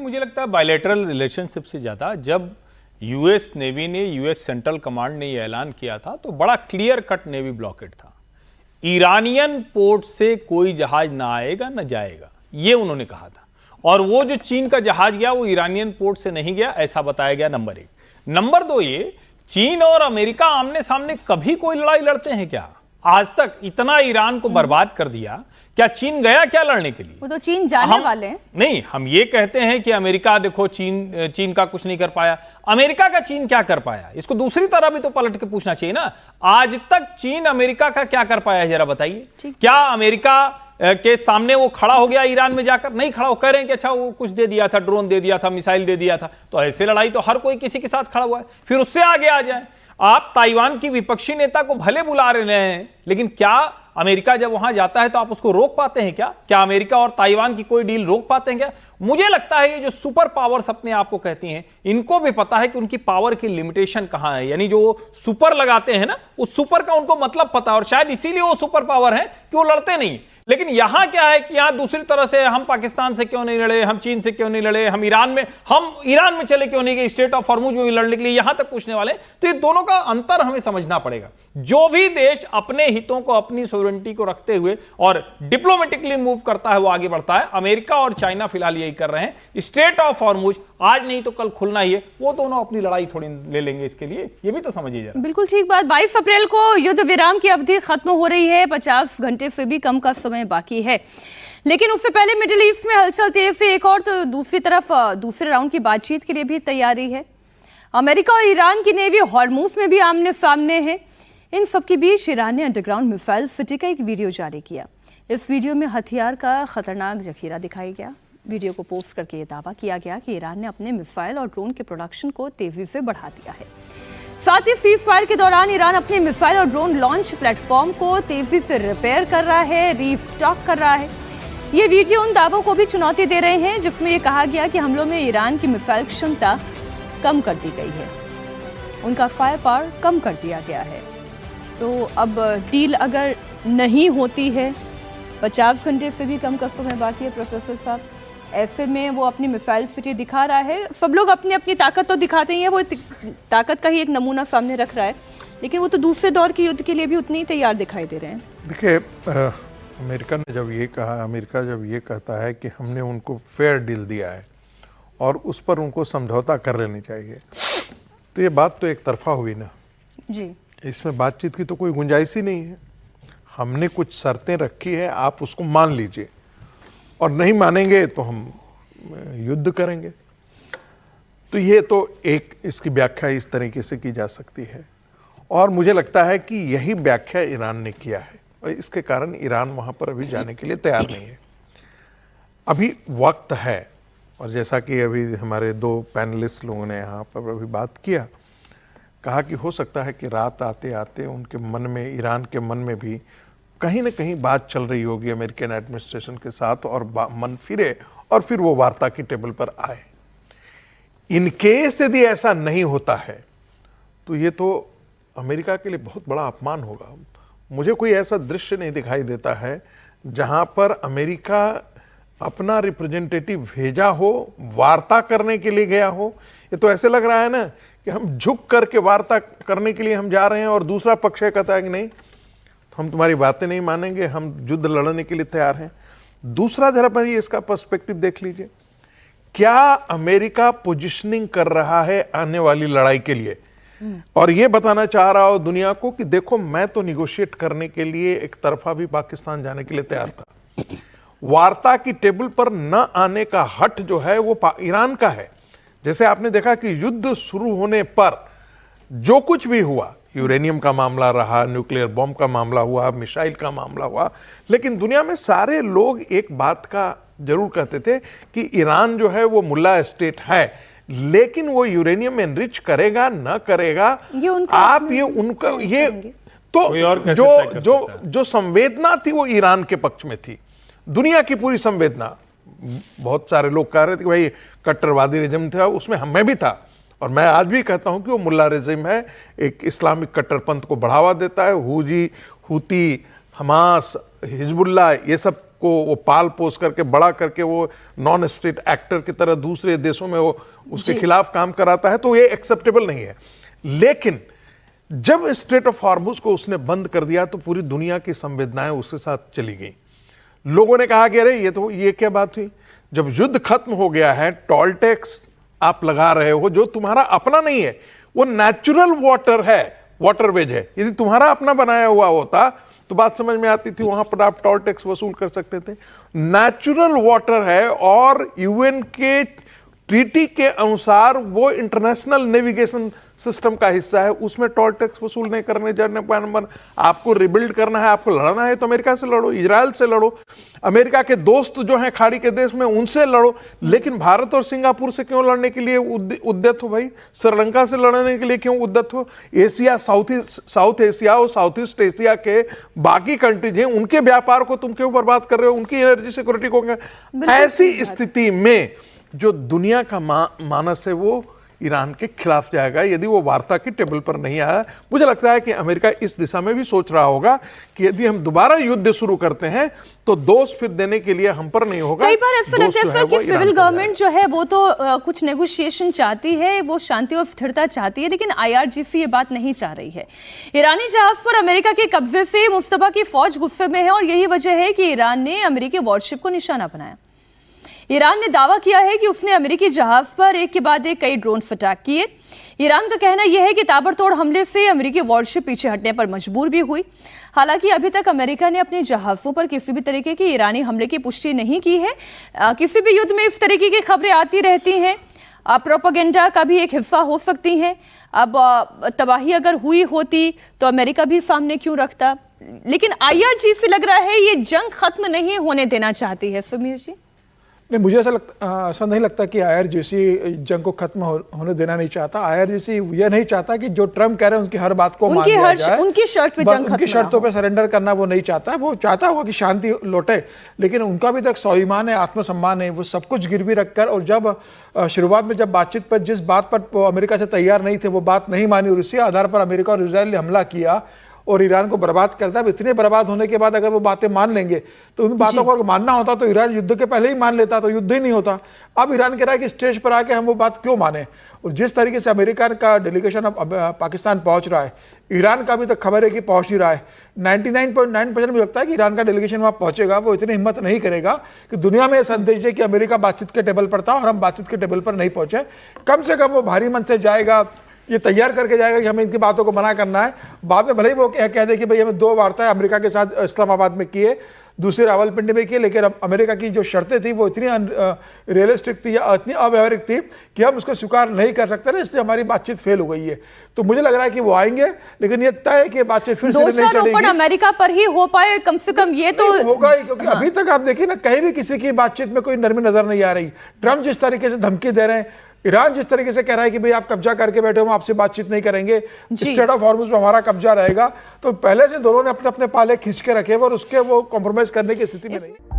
मुझे लगता है बायलैटरल रिलेशनशिप से ज़्यादा जब यूएस नेवी ने, यूएस सेंट्रल कमांड ने यह ऐलान किया था तो बड़ा क्लियर कट नेवी ब्लॉकेट था। ईरानियन पोर्ट से कोई जहाज ना आएगा ना जाएगा, ये उन्होंने कहा था। और वो जो चीन का जहाज गया वो ईरानियन पोर्ट से नहीं गया, ऐसा बताया गया, नंबर 1। नंबर 2, ये चीन और अमेरिका आमने सामने कभी कोई लड़ाई लड़ते हैं क्या? आज तक इतना ईरान को बर्बाद कर दिया, क्या चीन गया क्या लड़ने के लिए? वो तो चीन जाने वाले हैं। नहीं, हम ये कहते हैं कि अमेरिका देखो चीन का कुछ नहीं कर पाया। अमेरिका का चीन क्या कर पाया, इसको दूसरी तरह भी तो पलट के पूछना चाहिए ना। आज तक चीन अमेरिका का क्या कर पाया है, जरा बताइए। क्या अमेरिका के सामने वो खड़ा हो गया ईरान में जाकर? नहीं खड़ा हो। कह रहे हैं कि अच्छा वो कुछ दे दिया था, ड्रोन दे दिया था, मिसाइल दे दिया था। तो ऐसे लड़ाई तो हर कोई किसी के साथ खड़ा हुआ है, फिर उससे आगे आ जाए। आप ताइवान की विपक्षी नेता को भले बुला रहे हैं, लेकिन क्या अमेरिका जब वहां जाता है तो आप उसको रोक पाते हैं क्या? क्या अमेरिका और ताइवान की कोई डील रोक पाते हैं क्या? मुझे लगता है ये जो सुपर पावर्स अपने आप को कहती हैं, इनको भी पता है कि उनकी पावर की लिमिटेशन कहां है। यानी जो सुपर लगाते हैं ना, उस सुपर का उनको मतलब पता है, और शायद इसीलिए वो सुपर पावर है कि वो लड़ते नहीं। लेकिन यहां क्या है कि यहां दूसरी तरह से हम पाकिस्तान से क्यों नहीं लड़े, हम चीन से क्यों नहीं लड़े, हम ईरान में चले क्यों नहीं गए, स्टेट ऑफ हॉर्मुज में भी लड़ने के लिए यहां तक पूछने वाले। तो ये दोनों का अंतर हमें समझना पड़ेगा। जो भी देश अपने हितों को, अपनी सॉवरेनिटी को रखते हुए और डिप्लोमेटिकली मूव करता है वो आगे बढ़ता है। अमेरिका और चाइना फिलहाल यही कर रहे हैं। स्टेट ऑफ हॉर्मुज आज नहीं तो कल खुलना ही है, वो दोनों अपनी लड़ाई थोड़ी ले लेंगे इसके लिए, ये भी तो समझिए जरा। बिल्कुल ठीक बात। 22 अप्रैल को युद्ध विराम की अवधि खत्म हो रही है, 50 घंटे से भी कम का समय बाकी है। लेकिन उससे पहले मिडिल ईस्ट में हलचल तेज से एक और तो दूसरी तरफ दूसरे राउंड की बातचीत के लिए भी तैयारी है। अमेरिका और ईरान की नेवी हॉर्मुज में भी आमने सामने है। इन सबके बीच ईरान ने अंडरग्राउंड मिसाइल सिटी का एक वीडियो जारी किया। इस वीडियो में हथियार का खतरनाक जखीरा दिखाया गया। वीडियो को पोस्ट करके ये दावा किया गया कि ईरान ने अपने मिसाइल और ड्रोन के प्रोडक्शन को तेजी से बढ़ा दिया है। साथ ही सीज फायर के दौरान ईरान अपने मिसाइल और ड्रोन लॉन्च प्लेटफॉर्म को तेजी से रिपेयर कर रहा है, रीस्टॉक कर रहा है। ये वीडियो उन दावों को भी चुनौती दे रहे हैं जिसमें यह कहा गया कि हमलों में ईरान की मिसाइल क्षमता कम कर दी गई है, उनका फायर पावर कम कर दिया गया है। तो अब डील अगर नहीं होती है, 50 घंटे से भी कम का समय बाकी है प्रोफेसर साहब, ऐसे में वो अपनी मिसाइल सिटी दिखा रहा है। सब लोग अपनी अपनी ताकत तो दिखाते ही हैं, वो ताकत का ही एक नमूना सामने रख रहा है, लेकिन वो तो दूसरे दौर के युद्ध के लिए भी उतने ही तैयार दिखाई दे रहे हैं। देखिए, अमेरिका जब ये कहता है कि हमने उनको फेयर डील दिया है और उस पर उनको समझौता कर लेनी चाहिए, तो ये बात तो एक तरफा हुई ना जी। इसमें बातचीत की तो कोई गुंजाइश ही नहीं है। हमने कुछ शर्तें रखी है, आप उसको मान लीजिए, और नहीं मानेंगे तो हम युद्ध करेंगे। तो ये तो एक इसकी व्याख्या इस तरीके से की जा सकती है, और मुझे लगता है कि यही व्याख्या ईरान ने किया है, और इसके कारण ईरान वहां पर अभी जाने के लिए तैयार नहीं है। अभी वक्त है, और जैसा कि अभी हमारे 2 पैनलिस्ट लोगों ने यहाँ पर अभी बात किया, कहा कि हो सकता है कि रात आते आते उनके मन में, ईरान के मन में भी कहीं ना कहीं बात चल रही होगी अमेरिकन एडमिनिस्ट्रेशन के साथ, और मन फिरे और फिर वो वार्ता की टेबल पर आए। इनकेस यदि ऐसा नहीं होता है तो ये तो अमेरिका के लिए बहुत बड़ा अपमान होगा। मुझे कोई ऐसा दृश्य नहीं दिखाई देता है जहां पर अमेरिका अपना रिप्रेजेंटेटिव भेजा हो, वार्ता करने के लिए गया हो। ये तो ऐसे लग रहा है ना कि हम झुक करके वार्ता करने के लिए हम जा रहे हैं, और दूसरा पक्ष कहता है कि नहीं, हम तुम्हारी बातें नहीं मानेंगे, हम युद्ध लड़ने के लिए तैयार हैं। दूसरा जरा पर इसका पर्सपेक्टिव देख लीजिए, क्या अमेरिका पोजिशनिंग कर रहा है आने वाली लड़ाई के लिए, और ये बताना चाह रहा हो दुनिया को कि देखो मैं तो निगोशिएट करने के लिए एक तरफा भी पाकिस्तान जाने के लिए तैयार था। वार्ता की टेबल पर न आने का हट जो है वो ईरान का है। जैसे आपने देखा कि युद्ध शुरू होने पर जो कुछ भी हुआ, यूरेनियम का मामला रहा, न्यूक्लियर बॉम्ब का मामला हुआ, मिसाइल का मामला हुआ, लेकिन दुनिया में सारे लोग एक बात का जरूर कहते थे कि ईरान जो है वो मुल्ला स्टेट है, लेकिन वो यूरेनियम एनरिच करेगा न करेगा, आप ये उनका ये तो जो संवेदना थी वो ईरान के पक्ष में थी, दुनिया की पूरी संवेदना। बहुत सारे लोग कह रहे थे कि भाई कट्टरवादी रिजिम था, उसमें मैं भी था, और मैं आज भी कहता हूं कि वो मुल्ला रिजिम है, एक इस्लामिक कट्टरपंथ को बढ़ावा देता है। हूजी, हूती, हमास, हिजबुल्लाह, ये सब को वो पाल पोस करके बड़ा करके वो नॉन स्टेट एक्टर की तरह दूसरे देशों में वो उसके खिलाफ काम कराता है, तो ये एक्सेप्टेबल नहीं है। लेकिन जब स्ट्रेट ऑफ हॉर्मुज को उसने बंद कर दिया तो पूरी दुनिया की संवेदनाएं उसके साथ चली गई। लोगों ने कहा कि अरे ये क्या बात हुई, जब युद्ध खत्म हो गया है, टोल टैक्स आप लगा रहे हो जो तुम्हारा अपना नहीं है, वो नेचुरल वाटर है, वाटरवेज है, यदि तुम्हारा अपना बनाया हुआ होता तो बात समझ में आती थी, वहां पर आप टोल टैक्स वसूल कर सकते थे। नेचुरल वाटर है और यूएन के ट्रीटी के अनुसार वो इंटरनेशनल नेविगेशन सिस्टम का हिस्सा है, उसमें टोल टैक्स वसूल नहीं करने जाने पर आपको रिबिल्ड करना है, आपको लड़ना है तो अमेरिका से लड़ो, इजराइल से लड़ो, अमेरिका के दोस्त जो हैं खाड़ी के देश में उनसे लड़ो। लेकिन भारत और सिंगापुर से क्यों लड़ने के लिए उद्यत हो भाई? श्रीलंका से लड़ने के लिए क्यों उद्यत हो? एशिया, साउथ एशिया और साउथ ईस्ट एशिया के बाकी कंट्रीज हैं, उनके व्यापार को तुम क्यों बर्बाद कर रहे हो, उनकी एनर्जी सिक्योरिटी को? ऐसी स्थिति में जो दुनिया का मानस है वो ईरान के खिलाफ जाएगा यदि वो वार्ता की टेबल पर नहीं आया। मुझे लगता है कि अमेरिका इस दिशा में भी सोच रहा होगा कि यदि हम दोबारा युद्ध शुरू करते हैं तो दोष फिर देने के लिए हम पर नहीं होगा। कई बार ऐसा लगता है सर कि सिविल गवर्नमेंट जो है वो तो कुछ नेगोशिएशन चाहती है, वो शांति और स्थिरता चाहती है, लेकिन आईआरजीसी ये बात नहीं चाह रही है। ईरानी जहाज पर अमेरिका के कब्जे से मुस्तफा की फौज गुस्से में है और यही वजह है कि ईरान ने अमेरिकी वॉरशिप को निशाना बनाया। ईरान ने दावा किया है कि उसने अमेरिकी जहाज पर एक के बाद एक कई ड्रोन अटैक किए। ईरान का कहना यह है कि ताबड़तोड़ हमले से अमेरिकी वॉरशिप पीछे हटने पर मजबूर भी हुई। हालांकि अभी तक अमेरिका ने अपने जहाजों पर किसी भी तरीके की ईरानी हमले की पुष्टि नहीं की है। किसी भी युद्ध में इस तरीके की खबरें आती रहती हैं, प्रोपेगेंडा का भी एक हिस्सा हो सकती हैं। अब तबाही अगर हुई होती तो अमेरिका भी सामने क्यों रखता, लेकिन आईआरजीसी लग रहा है ये जंग खत्म नहीं होने देना चाहती है। समीर जी, नहीं, मुझे ऐसा नहीं लगता कि आईआरजीसी जंग को खत्म होने देना नहीं चाहता। आईआरजीसी ये नहीं चाहता कि जो ट्रम्प कह रहे हैं उनकी हर बात को मान लिया जाए, उनकी शर्त पे जंग खत्म, उनकी शर्तों पे सरेंडर करना वो नहीं चाहता। वो चाहता होगा कि शांति लौटे, लेकिन उनका भी तो एक स्वाभिमान है, आत्मसम्मान है, वो सब कुछ गिरवी रखकर। और जब शुरुआत में जब बातचीत पर जिस बात पर वो अमेरिका से तैयार नहीं थे वो बात नहीं मानी और इसी आधार पर अमेरिका और इजराइल ने हमला किया और ईरान को बर्बाद करता है। अब इतने बर्बाद होने के बाद अगर वो बातें मान लेंगे तो उन बातों को अगर मानना होता तो ईरान युद्ध के पहले ही मान लेता, तो युद्ध ही नहीं होता। अब ईरान कह रहा है कि स्टेज पर आके हम वो बात क्यों माने। और जिस तरीके से अमेरिका का डेलीगेशन अब पाकिस्तान पहुंच रहा है, ईरान का अभी तक खबर है कि पहुंच ही रहा है। 99.9% मुझे लगता है कि ईरान का डेलीगेशन वहां पहुंचेगा। वो इतनी हिम्मत नहीं करेगा कि दुनिया में संदेश दे कि अमेरिका बातचीत के टेबल पर था और हम बातचीत के टेबल पर नहीं पहुंचे। कम से कम वो भारी मन से जाएगा, ये तैयार करके जाएगा कि हमें इनकी बातों को मना करना है। बाद में भले ही वो कह दे कि भाई हमें 2 वार्ताएं अमेरिका के साथ इस्लामाबाद में किए, दूसरी रावलपिंडी में किए, लेकिन अमेरिका की जो शर्तें थी वो इतनी रियलिस्टिक थी या इतनी अव्यवहारिक थी कि हम उसको स्वीकार नहीं कर सकते ना, इसलिए हमारी बातचीत फेल हो गई है। तो मुझे लग रहा है कि वो आएंगे, लेकिन ये तय है कि बातचीत फिर से नहीं चलेगी। अमेरिका पर ही हो पाए कम से कम, ये तो होगा ही, क्योंकि अभी तक आप देखिए ना, कहीं भी किसी की बातचीत में कोई नरमी नजर नहीं आ रही। ट्रम्प जिस तरीके से धमकी दे रहे हैं, ईरान जिस तरीके से कह रहा है कि भाई आप कब्जा करके बैठे हो, हम आपसे बातचीत नहीं करेंगे, स्ट्रेट ऑफ हॉर्मुज में हमारा कब्जा रहेगा, तो पहले से दोनों ने अपने अपने पाले खींच के रखे और उसके वो कॉम्प्रोमाइज करने की स्थिति में नहीं।